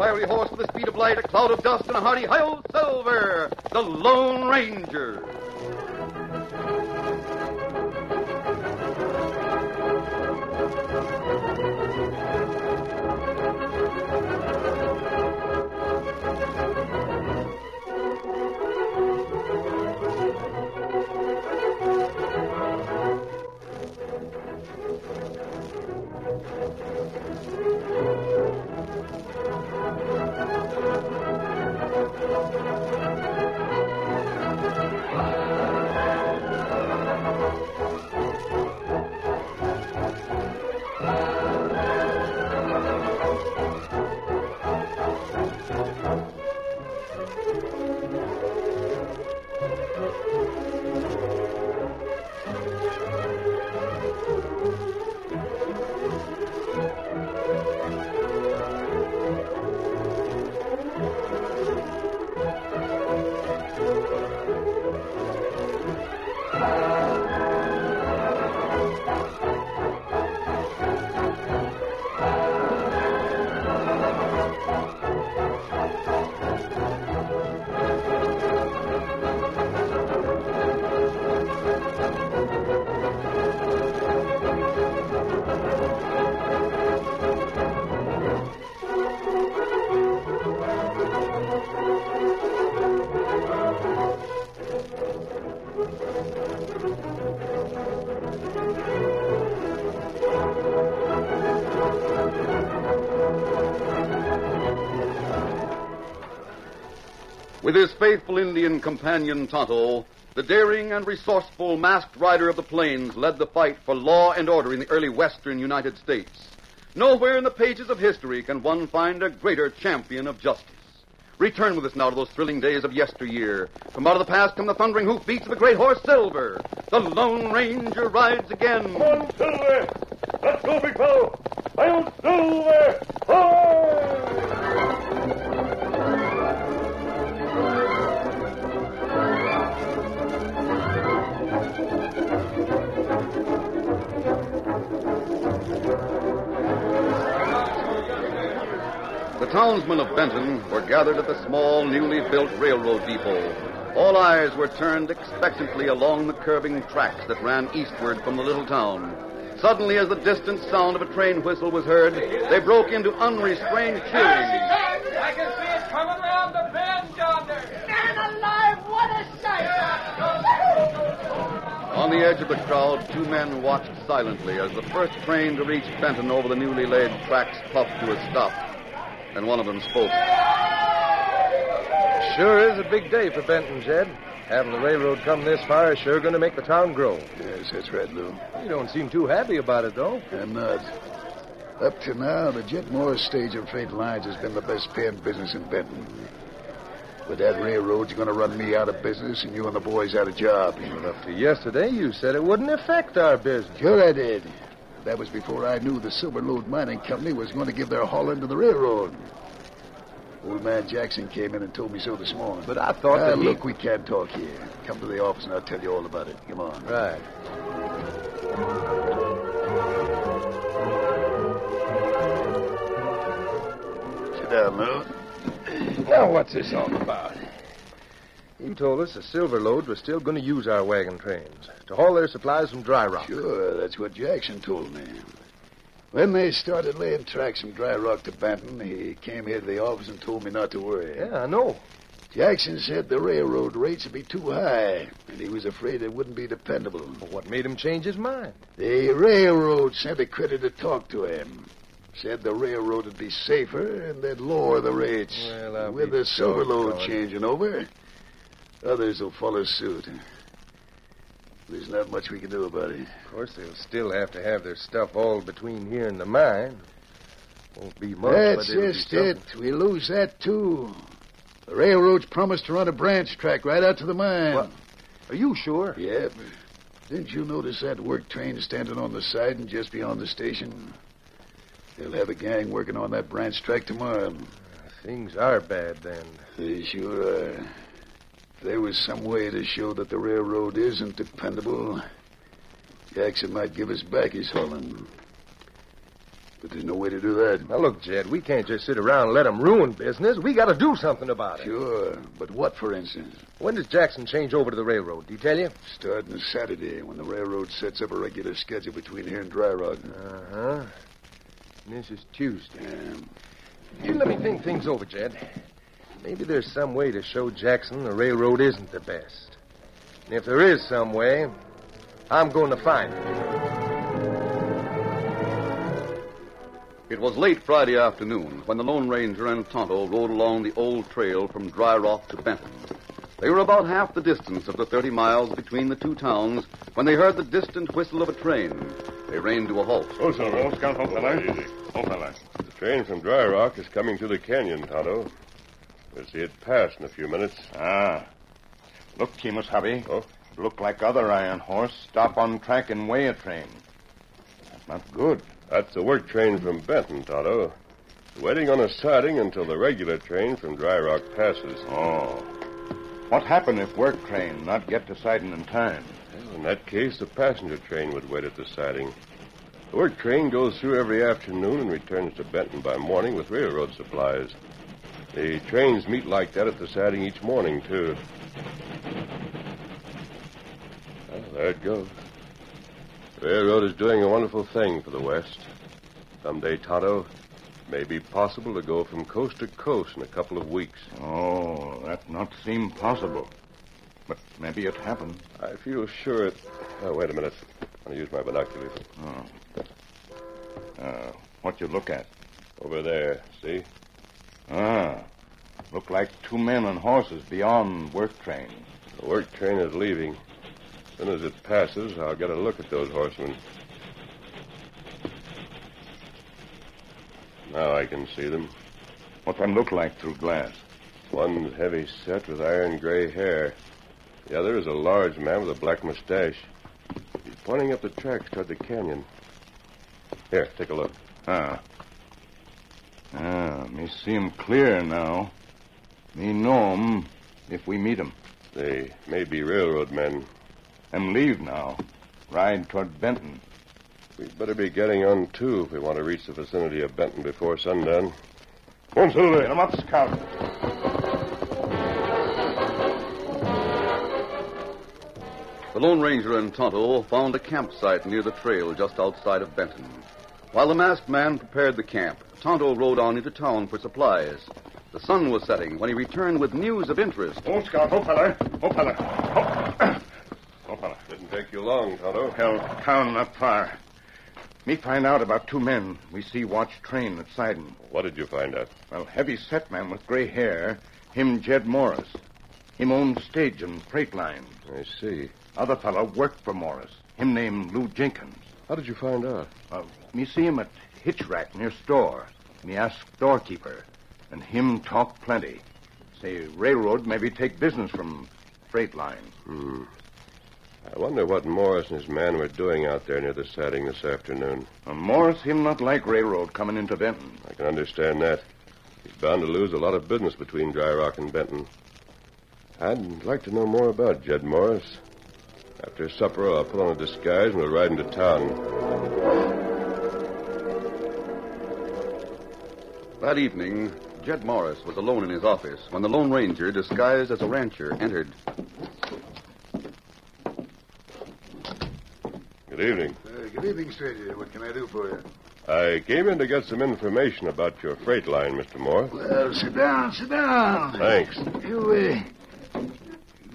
fiery horse with the speed of light, a cloud of dust, and a hearty hi-yo Silver, the Lone Ranger. With his faithful Indian companion Tonto, the daring and resourceful masked rider of the plains led the fight for law and order in the early western United States. Nowhere in the pages of history can one find a greater champion of justice. Return with us now to those thrilling days of yesteryear. From out of the past come the thundering hoofbeats of the great horse Silver. The Lone Ranger rides again. Come on, Silver! Let's go, big fellow! I'm Silver! Ho! The townsmen of Benton were gathered at the small, newly built railroad depot. All eyes were turned expectantly along the curving tracks that ran eastward from the little town. Suddenly, as the distant sound of a train whistle was heard, they broke into unrestrained cheering. I can see it coming around the bend yonder. Man alive, what a sight! On the edge of the crowd, two men watched silently as the first train to reach Benton over the newly laid tracks puffed to a stop. And one of them spoke. Sure is a big day for Benton, Jed. Having the railroad come this far is sure going to make the town grow. Yes, that's right, Lou. You don't seem too happy about it, though. I'm not. Up to now, the Jet Morris stage of freight lines has been the best paying business in Benton. But that railroad's going to run me out of business and you and the boys out of job. Well, up to yesterday, you said it wouldn't affect our business. Sure I did. That was before I knew the Silver Lode Mining Company was going to give their hauling to the railroad. Old man Jackson came in and told me so this morning. But I thought that Look, we can't talk here. Come to the office and I'll tell you all about it. Come on. Right. Sit down, Lou. Now, what's this all about? You told us the Silver Lode was still going to use our wagon trains to haul their supplies from Dry Rock. Sure, that's what Jackson told me. When they started laying tracks from Dry Rock to Benton, he came here to the office and told me not to worry. Yeah, I know. Jackson said the railroad rates would be too high, and he was afraid it wouldn't be dependable. Well, what made him change his mind? The railroad sent a critter to talk to him. Said the railroad would be safer and they'd lower the rates. Well, with the Silver Lode changing over, others will follow suit. There's not much we can do about it. Of course, they'll still have to have their stuff hauled between here and the mine. Won't be much, That's but it'll just be it. We lose that, too. The railroad's promised to run a branch track right out to the mine. What? Are you sure? Yeah, but didn't you notice that work train standing on the side and just beyond the station? They'll have a gang working on that branch track tomorrow. Things are bad, then. They sure are. If there was some way to show that the railroad isn't dependable, Jackson might give us back his hauling. But there's no way to do that. Now, look, Jed, we can't just sit around and let them ruin business. We got to do something about it. Sure, but what, for instance? When does Jackson change over to the railroad? Did he tell you? Starting Saturday, when the railroad sets up a regular schedule between here and Dry Rock. Uh-huh. This is Tuesday. You let me think things over, Jed. Maybe there's some way to show Jackson the railroad isn't the best. And if there is some way, I'm going to find it. It was late Friday afternoon when the Lone Ranger and Tonto rode along the old trail from Dry Rock to Benton. They were about half the distance of the 30 miles between the two towns when they heard the distant whistle of a train. They reined to a halt. Oh, Silver. Scout, oh, fella. Easy. Oh, fella. The train from Dry Rock is coming through the canyon, Tonto. We'll see it pass in a few minutes. Ah. Look, Kemus Hubby. Oh? Look like other iron horse stop on track and weigh a train. That's not good. That's the work train from Benton, Tonto. It's waiting on a siding until the regular train from Dry Rock passes. Oh. What happened if work train not get to siding in time? Well, in that case, the passenger train would wait at the siding. The work train goes through every afternoon and returns to Benton by morning with railroad supplies. The trains meet like that at the siding each morning, too. Well, there it goes. The railroad is doing a wonderful thing for the West. Someday, Tonto, it may be possible to go from coast to coast in a couple of weeks. Oh, that not seem possible. But maybe it happened. I feel sure it... Oh, wait a minute. I'm going to use my binoculars. What you look at? Over there, see? Look like two men on horses beyond work train. The work train is leaving. As soon as it passes, I'll get a look at those horsemen. Now I can see them. What them look like through glass? One's heavy set with iron gray hair. The other is a large man with a black mustache. He's pointing up the tracks toward the canyon. Here, take a look. Me see 'em clear now. Me know 'em if we meet 'em. They may be railroad men. Them leave now. Ride toward Benton. We'd better be getting on, too, if we want to reach the vicinity of Benton before sundown. Come on, Silver. Get 'em up, Scout. The Lone Ranger and Tonto found a campsite near the trail just outside of Benton. While the masked man prepared the camp, Tonto rode on into town for supplies. The sun was setting when he returned with news of interest. Oh, Scout. Oh, fella. Oh, fella. Oh. Oh, fella. Didn't take you long, Tonto. Hell, town not far. Me find out about two men we see watch train at siding. What did you find out? Well, heavy set man with gray hair, him Jed Morris. Him own stage and freight line. I see. Other fellow worked for Morris. Him named Lou Jenkins. How did you find out? Me see him at hitch rack near store. Me ask storekeeper. And him talk plenty. Say railroad maybe take business from freight line. I wonder what Morris and his man were doing out there near the siding this afternoon. Morris, him not like railroad coming into Benton. I can understand that. He's bound to lose a lot of business between Dry Rock and Benton. I'd like to know more about Jed Morris. After supper, I'll put on a disguise and we'll ride into town. That evening, Jed Morris was alone in his office when the Lone Ranger, disguised as a rancher, entered. Good evening. Good evening, stranger. What can I do for you? I came in to get some information about your freight line, Mr. Morris. Well, sit down, sit down. Thanks. You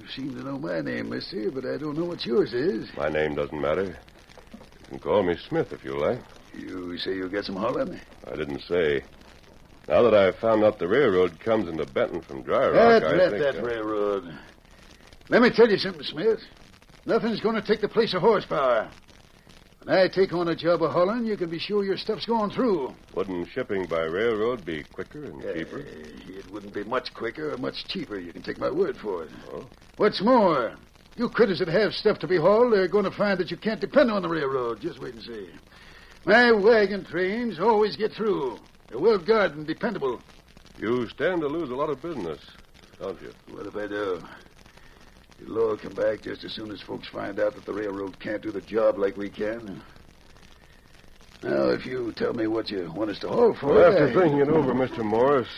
seem to know my name, mister, but I don't know what yours is. My name doesn't matter. You can call me Smith if you like. You say you'll get some hauling? I didn't say. Now that I've found out the railroad comes into Benton from Dry Rock, Let that railroad. Let me tell you something, Smith. Nothing's going to take the place of horsepower. When I take on a job of hauling, you can be sure your stuff's going through. Wouldn't shipping by railroad be quicker and cheaper? It wouldn't be much quicker or much cheaper. You can take my word for it. Oh? What's more, you critters that have stuff to be hauled are going to find that you can't depend on the railroad. Just wait and see. My wagon trains always get through. They're well guarded and dependable. You stand to lose a lot of business, don't you? What if I do? It'll all come back just as soon as folks find out that the railroad can't do the job like we can. Now, if you tell me what you want us to haul for... Well, after thinking it over, Mr. Morris,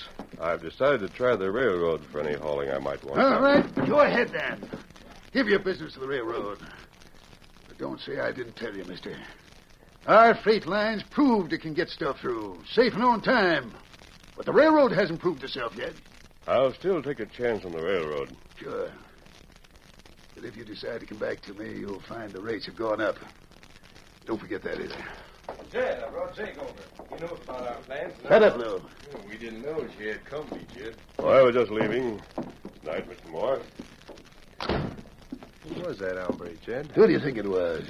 I've decided to try the railroad for any hauling I might want. All right, go ahead, then. Give your business to the railroad. But don't say I didn't tell you, mister. Our freight lines proved it can get stuff through, safe and on time. But the railroad hasn't proved itself yet. I'll still take a chance on the railroad. Sure. But if you decide to come back to me, you'll find the rates have gone up. Don't forget that either. Jed, I brought Jake over. You know about our plans. Shut up, Lou. We didn't know she had company, Jed. Well, I was just leaving. Good night, Mr. Morris. Who was that hombre, Jed? Who do you think it was?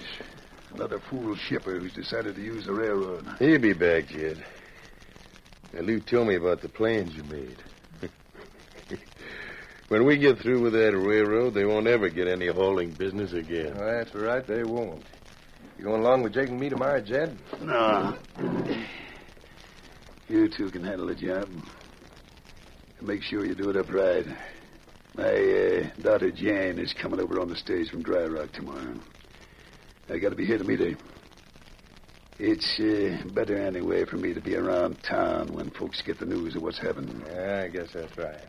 Another fool shipper who's decided to use the railroad. He'll be back, Jed. Now, Lou told me about the plans you made. When we get through with that railroad, they won't ever get any hauling business again. Well, that's right, they won't. You going along with Jake and me tomorrow, Jed? No. You two can handle the job. Make sure you do it up right. My daughter Jane is coming over on the stage from Dry Rock tomorrow. I got to be here to meet her. It's better anyway for me to be around town when folks get the news of what's happening. Yeah, I guess that's right.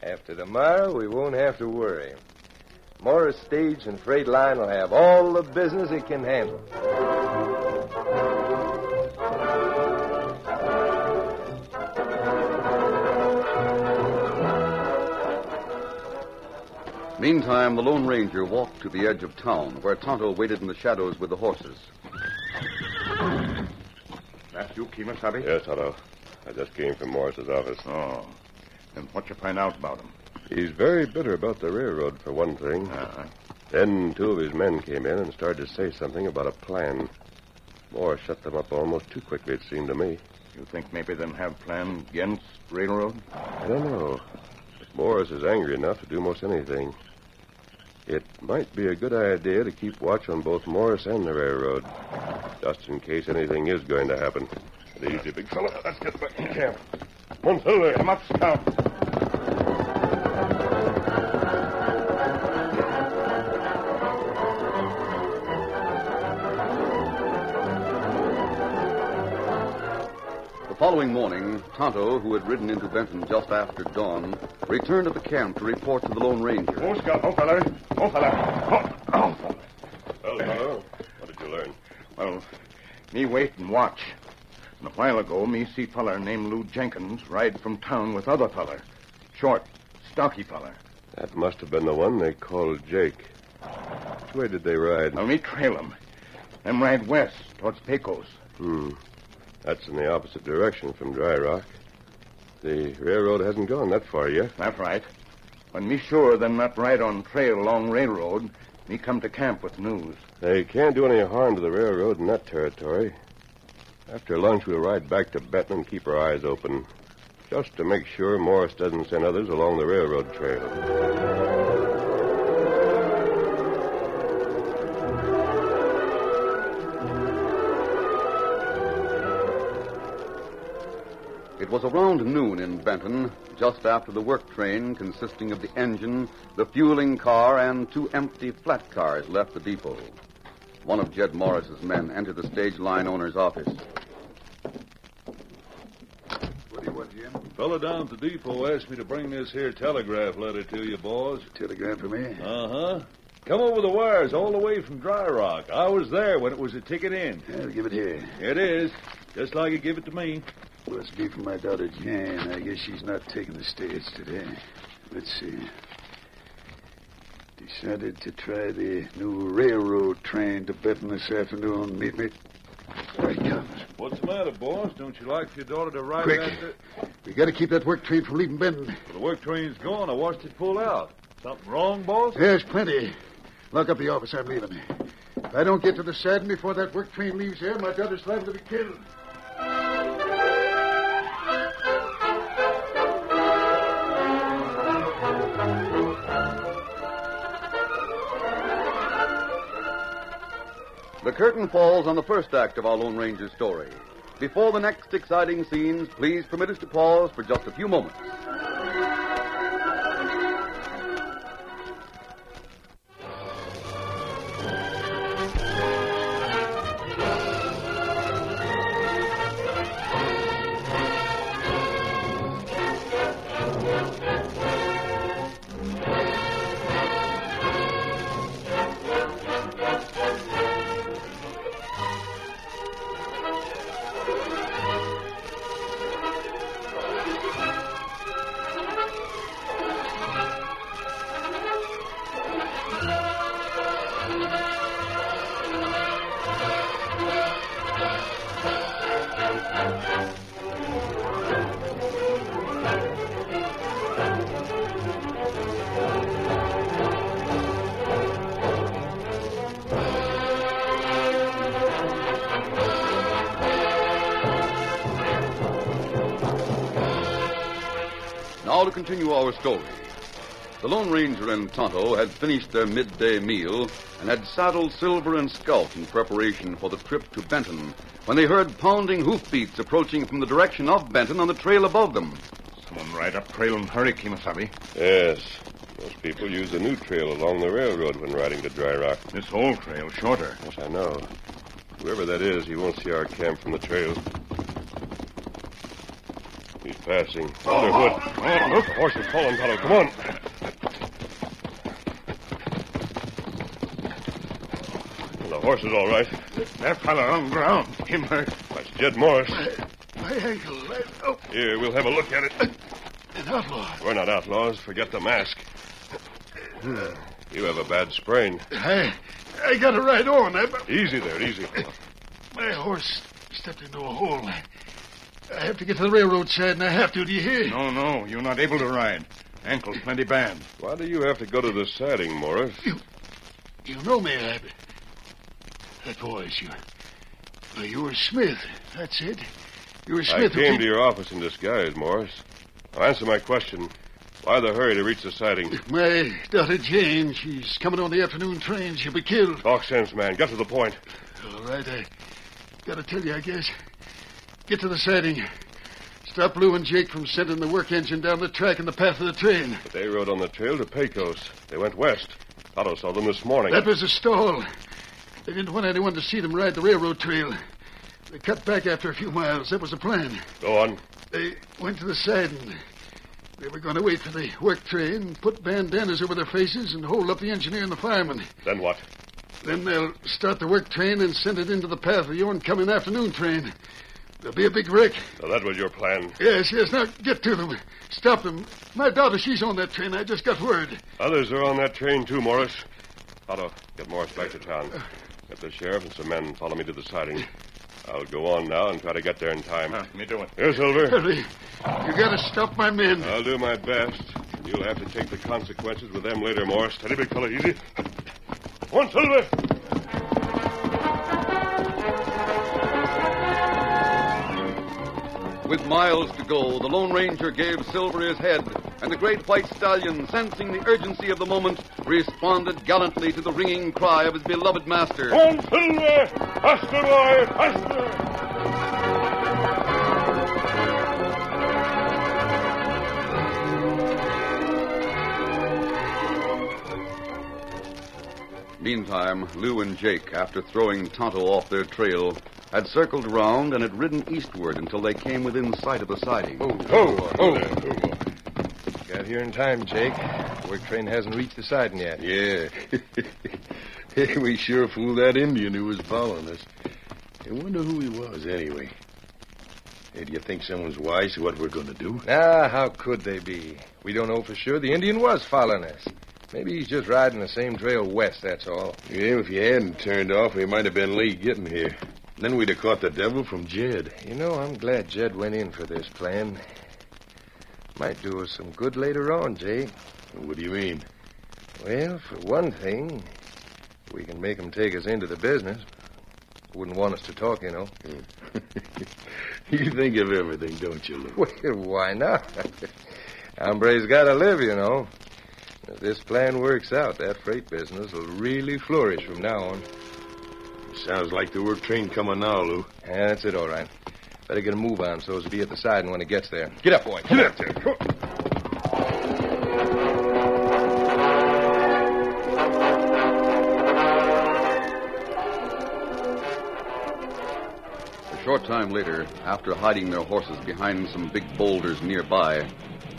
After tomorrow, we won't have to worry. Morris Stage and Freight Line will have all the business it can handle. Meantime, the Lone Ranger walked to the edge of town, where Tonto waited in the shadows with the horses. That's you, Kemosabe? Yes, Otto. I just came from Morris's office. Oh. Then what you find out about him? He's very bitter about the railroad, for one thing. Then two of his men came in and started to say something about a plan. Morris shut them up almost too quickly, it seemed to me. You think maybe them have plans against railroad? I don't know. But Morris is angry enough to do most anything. It might be a good idea to keep watch on both Morris and the railroad, just in case anything is going to happen. Easy, big fella. Let's get back to camp. Come on, Silver. Come up, Scout. The following morning, Tonto, who had ridden into Benton just after dawn, returned to the camp to report to the Lone Ranger. Oh, Scout. Oh, fella. Oh, fella. Oh, fella. Well, Tonto, what did you learn? Well, me wait and watch. And a while ago, me see feller named Lou Jenkins ride from town with other feller. Short, stocky feller. That must have been the one they called Jake. Which way did they ride? Well, me trail him. Them ride west towards Pecos. That's in the opposite direction from Dry Rock. The railroad hasn't gone that far yet. That's right. When me sure them not ride on trail along railroad, me come to camp with news. They can't do any harm to the railroad in that territory. After lunch, we'll ride back to Benton and keep our eyes open, just to make sure Morris doesn't send others along the railroad trail. It was around noon in Benton, just after the work train consisting of the engine, the fueling car, and two empty flat cars left the depot. One of Jed Morris's men entered the stage line owner's office. What do you want, Jim? Fella down at the depot asked me to bring this here telegraph letter to you, boys. Telegram for me? Uh-huh. Come over the wires all the way from Dry Rock. I was there when it was a ticket in. I'll give it here. It is. Just like you give it to me. Must be for my daughter Jane. I guess she's not taking the stage today. Let's see. Decided to try the new railroad train to Benton this afternoon. Meet me. There he comes. What's the matter, boss? Don't you like for your daughter to ride Quick. that... We got to keep that work train from leaving Benton. Well, the work train's gone. I watched it pull out. Something wrong, boss? There's plenty. Lock up the office. I'm leaving. If I don't get to the siding before that work train leaves here, my daughter's liable to be killed. The curtain falls on the first act of our Lone Ranger story. Before the next exciting scenes, please permit us to pause for just a few moments. now to continue our story. The Lone Ranger and Tonto had finished their midday meal and had saddled Silver and Scout in preparation for the trip to Benton when they heard pounding hoofbeats approaching from the direction of Benton on the trail above them. Someone ride up trail and hurry, Kimasabi. Yes. Most people use the new trail along the railroad when riding to Dry Rock. This old trail shorter. Yes, I know. Whoever that is, he won't see our camp from the trail. He's passing. Underwood. Oh, look. The horse is falling, Tonto. Come on. The horse is all right. That fella on the ground. Him hurt. That's Jed Morris. My ankle. Here, we'll have a look at it. An outlaw. We're not outlaws. Forget the mask. You have a bad sprain. I got to ride on. Easy there, easy. My horse stepped into a hole. I have to get to the railroad side, and I have to. Do you hear? No. You're not able to ride. Ankle's plenty bad. Why do you have to go to the siding, Morris? You know me, that voice. You were Smith. That's it. You were Smith. I came to your office in disguise, Morris. Now answer my question. Why the hurry to reach the siding? My daughter Jane, she's coming on the afternoon train. She'll be killed. Talk sense, man. Get to the point. All right, I got to tell you, I guess. Get to the siding. Stop Lou and Jake from sending the work engine down the track in the path of the train. But they rode on the trail to Pecos. They went west. Otto saw them this morning. That was a stall. They didn't want anyone to see them ride the railroad trail. They cut back after a few miles. That was the plan. Go on. They went to the siding. They were going to wait for the work train, put bandanas over their faces, and hold up the engineer and the fireman. Then what? Then they'll start the work train and send it into the path of the oncoming afternoon train. There'll be a big wreck. So that was your plan. Yes. Now, get to them. Stop them. My daughter, she's on that train. I just got word. Others are on that train, too, Morris. Otto, get Morris back to town. Get the sheriff and some men. Follow me to the siding. I'll go on now and try to get there in time. Me do it. Here, Silver. Hurry. You got to stop my men. I'll do my best. You'll have to take the consequences with them later, Morris. Steady, big fella. Easy. Come on, Silver. With miles to go, the Lone Ranger gave Silver his head, and the great white stallion, sensing the urgency of the moment, responded gallantly to the ringing cry of his beloved master. Come on, Silver! Faster, boy! Faster! Meantime, Lou and Jake, after throwing Tonto off their trail, had circled round and had ridden eastward until they came within sight of the siding. Oh. Got here in time, Jake. Work train hasn't reached the siding yet. Yeah. We sure fooled that Indian who was following us. I wonder who he was, anyway. Hey, do you think someone's wise to what we're going to do? How could they be? We don't know for sure. The Indian was following us. Maybe he's just riding the same trail west, that's all. Yeah, if you hadn't turned off, we might have been late getting here. Then we'd have caught the devil from Jed. You know, I'm glad Jed went in for this plan. Might do us some good later on, Jake. What do you mean? Well, for one thing, we can make him take us into the business. Wouldn't want us to talk, you know. You think of everything, don't you, Lou? Well, why not? Hombre's got to live, you know. If this plan works out, that freight business will really flourish from now on. Sounds like the work train coming now, Lou. Yeah, that's it, all right. Better get a move on so as to be at the siding when it gets there. Get up, boy. Get up there. A short time later, after hiding their horses behind some big boulders nearby,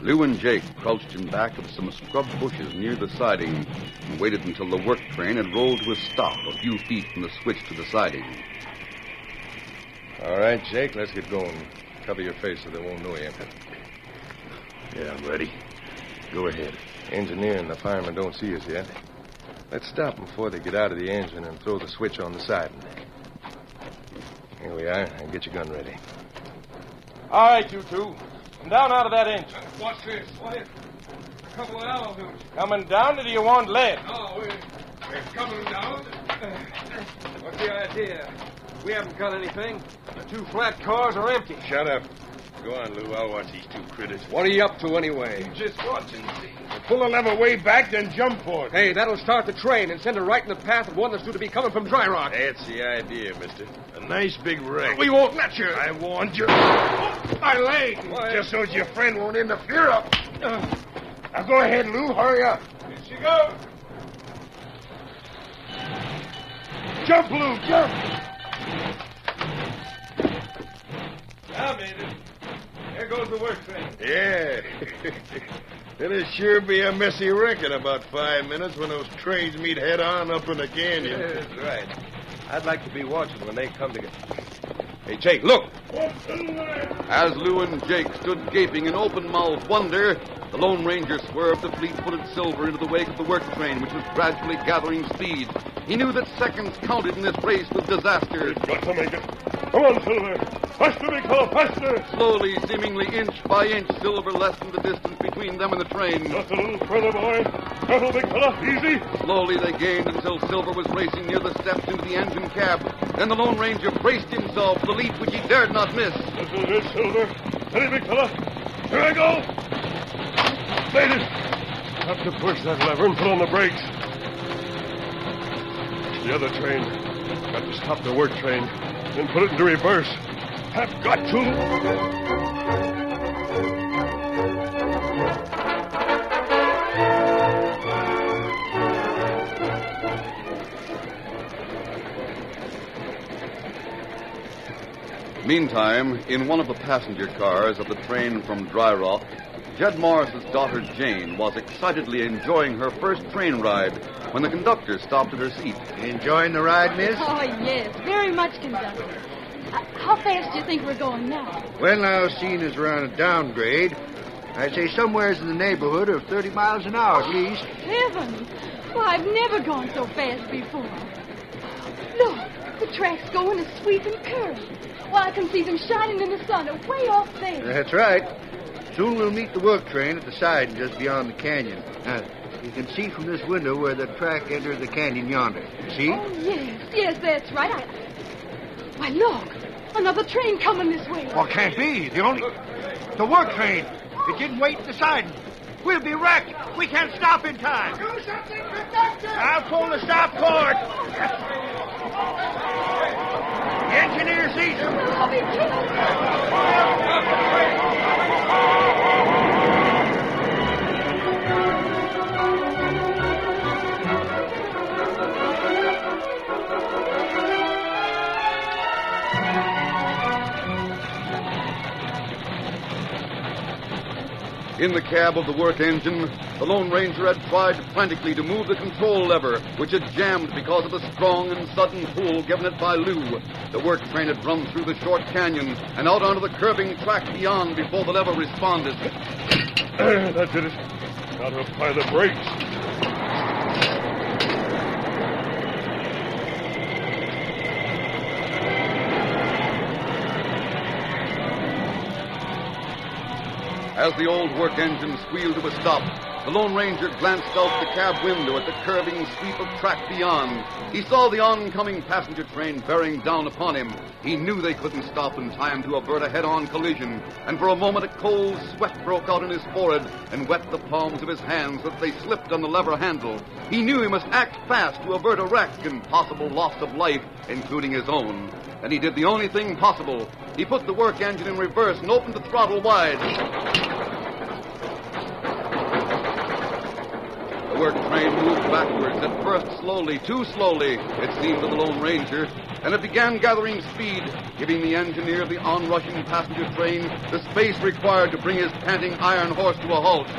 Lou and Jake crouched in back of some scrub bushes near the siding and waited until the work train had rolled to a stop a few feet from the switch to the siding. All right, Jake, let's get going. Cover your face so they won't know you. Yeah, I'm ready. Go ahead. Engineer and the fireman don't see us yet. Let's stop them before they get out of the engine and throw the switch on the siding. Here we are, and get your gun ready. All right, you two. Come down out of that engine. What's this? What is it? A couple of altitudes. Coming down, or do you want lead? No, we're coming down. What's the idea? We haven't cut anything. The two flat cars are empty. Shut up. Go on, Lou. I'll watch these two critters. What are you up to anyway? Just watch and see. Pull the lever way back, then jump for it. Hey, that'll start the train and send it right in the path of one that's due to be coming from Dry Rock. That's the idea, mister. A nice big wreck. We won't let you. I warned you. My leg. Just so your friend won't interfere up. Now go ahead, Lou. Hurry up. Here she goes. Jump, Lou. Jump. I made it. There goes the work train. Yeah. It'll sure be a messy wreck in about 5 minutes when those trains meet head on up in the canyon. Yeah, that's right. I'd like to be watching when they come together. Hey, Jake, look. As Lou and Jake stood gaping in open-mouthed wonder, the Lone Ranger swerved the fleet-footed Silver into the wake of the work train, which was gradually gathering speed. He knew that seconds counted in this race with disaster. Got to make it. Come on, Silver. Faster, big fellow, faster. Slowly, seemingly inch by inch, Silver lessened the distance between them and the train. Just a little further, boy. Careful, big fellow. Easy. Slowly they gained until Silver was racing near the steps into the engine cab. Then the Lone Ranger braced himself for the leap which he dared not miss. This is it, Silver. Steady, big fellow. Here I go. Made it. Have to push that lever and put on the brakes. The other train. Got to stop the work train. Then put it into reverse. Have got to. Meantime, in one of the passenger cars of the train from Dry Rock, Jed Morris's daughter Jane was excitedly enjoying her first train ride when the conductor stopped at her seat. Enjoying the ride, miss? Oh, yes, very much, conductor. How fast do you think we're going now? Well, now, seeing as we're on a downgrade, I'd say somewheres in the neighborhood of 30 miles an hour at least. Heavens! Well, I've never gone so fast before. Look, the track's going a sweeping curve. Well, I can see them shining in the sun way off there. That's right. Soon we'll meet the work train at the siding just beyond the canyon. Now, you can see from this window where the track enters the canyon yonder. See? Oh, yes, that's right. Why, look, another train coming this way. Well, can't be. The work train. It didn't wait at the siding. We'll be wrecked. We can't stop in time. Do something, conductor! I'll pull the stop cord. The engineer sees him. I'll be killed. In the cab of the work engine, the Lone Ranger had tried frantically to move the control lever, which had jammed because of the strong and sudden pull given it by Lou. The work train had run through the short canyon and out onto the curving track beyond before the lever responded. That did it. Now to apply the brakes. As the old work engine squealed to a stop, the Lone Ranger glanced out the cab window at the curving sweep of track beyond. He saw the oncoming passenger train bearing down upon him. He knew they couldn't stop in time to avert a head-on collision, and for a moment a cold sweat broke out on his forehead and wet the palms of his hands so that they slipped on the lever handle. He knew he must act fast to avert a wreck and possible loss of life, including his own. And he did the only thing possible. He put the work engine in reverse and opened the throttle wide. The work train moved backwards, at first slowly, too slowly, it seemed to the Lone Ranger, and it began gathering speed, giving the engineer of the onrushing passenger train the space required to bring his panting iron horse to a halt.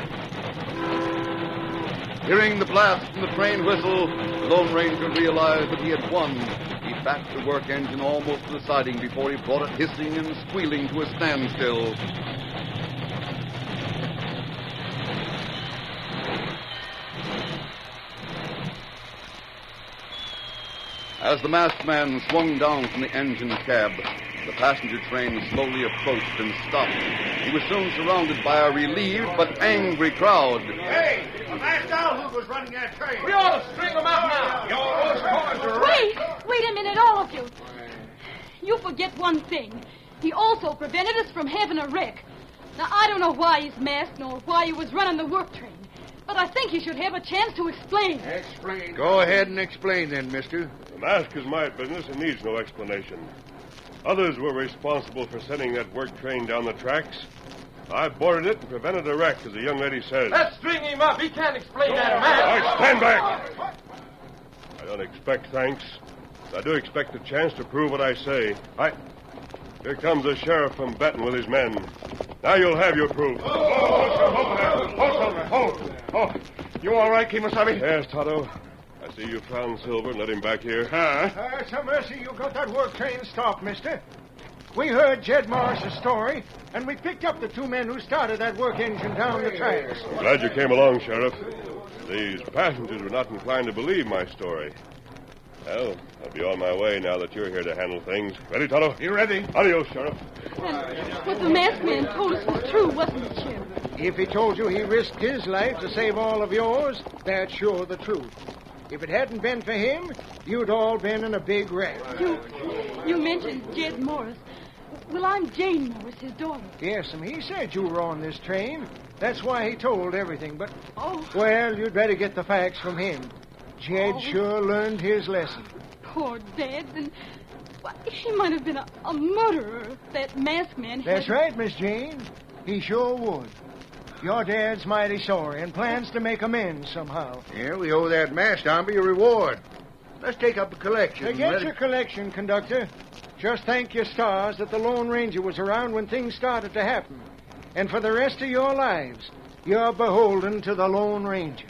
Hearing the blast from the train whistle, the Lone Ranger realized that he had won. He backed the work engine almost to the siding before he brought it hissing and squealing to a standstill. As the masked man swung down from the engine cab, the passenger train slowly approached and stopped. He was soon surrounded by a relieved but angry crowd. Hey, a masked owl was running that train. We ought to string them out now. Wait a minute, all of you. You forget one thing. He also prevented us from having a wreck. Now, I don't know why he's masked nor why he was running the work train, but I think he should have a chance to explain. Explain. Go ahead and explain then, mister. The mask is my business and needs no explanation. Others were responsible for sending that work train down the tracks. I boarded it and prevented a wreck, as the young lady says. Let's string him up. He can't explain that, man. All right, stand back. I don't expect thanks. I do expect a chance to prove what I say. Here comes the sheriff from Benton with his men. Now you'll have your proof. Oh, you all right, Kemosabe? Yes, Tonto. I see you found Silver and let him back here. It's a mercy you got that work train stopped, mister. We heard Jed Morris's story, and we picked up the 2 men who started that work engine down the tracks. Glad you came along, Sheriff. These passengers were not inclined to believe my story. Well, I'll be on my way now that you're here to handle things. Ready, Tonto? You ready? Adios, Sheriff. And what the masked man told us was true, wasn't it, Sheriff? If he told you he risked his life to save all of yours, that's sure the truth. If it hadn't been for him, you'd all been in a big wreck. You mentioned Jed Morris. Well, I'm Jane Morris, his daughter. Yes, and he said you were on this train. That's why he told everything, but... Oh. Well, you'd better get the facts from him. Jed sure learned his lesson. Poor Dad. And he might have been a murderer if that masked man had... That's right, Miss Jane. He sure would. Your dad's mighty sorry and plans to make amends somehow. Yeah, we owe that masked hombre a reward. Let's take up a collection. Forget your collection, conductor. Just thank your stars that the Lone Ranger was around when things started to happen. And for the rest of your lives, you're beholden to the Lone Ranger.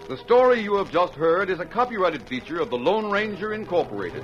The story you have just heard is a copyrighted feature of the Lone Ranger Incorporated.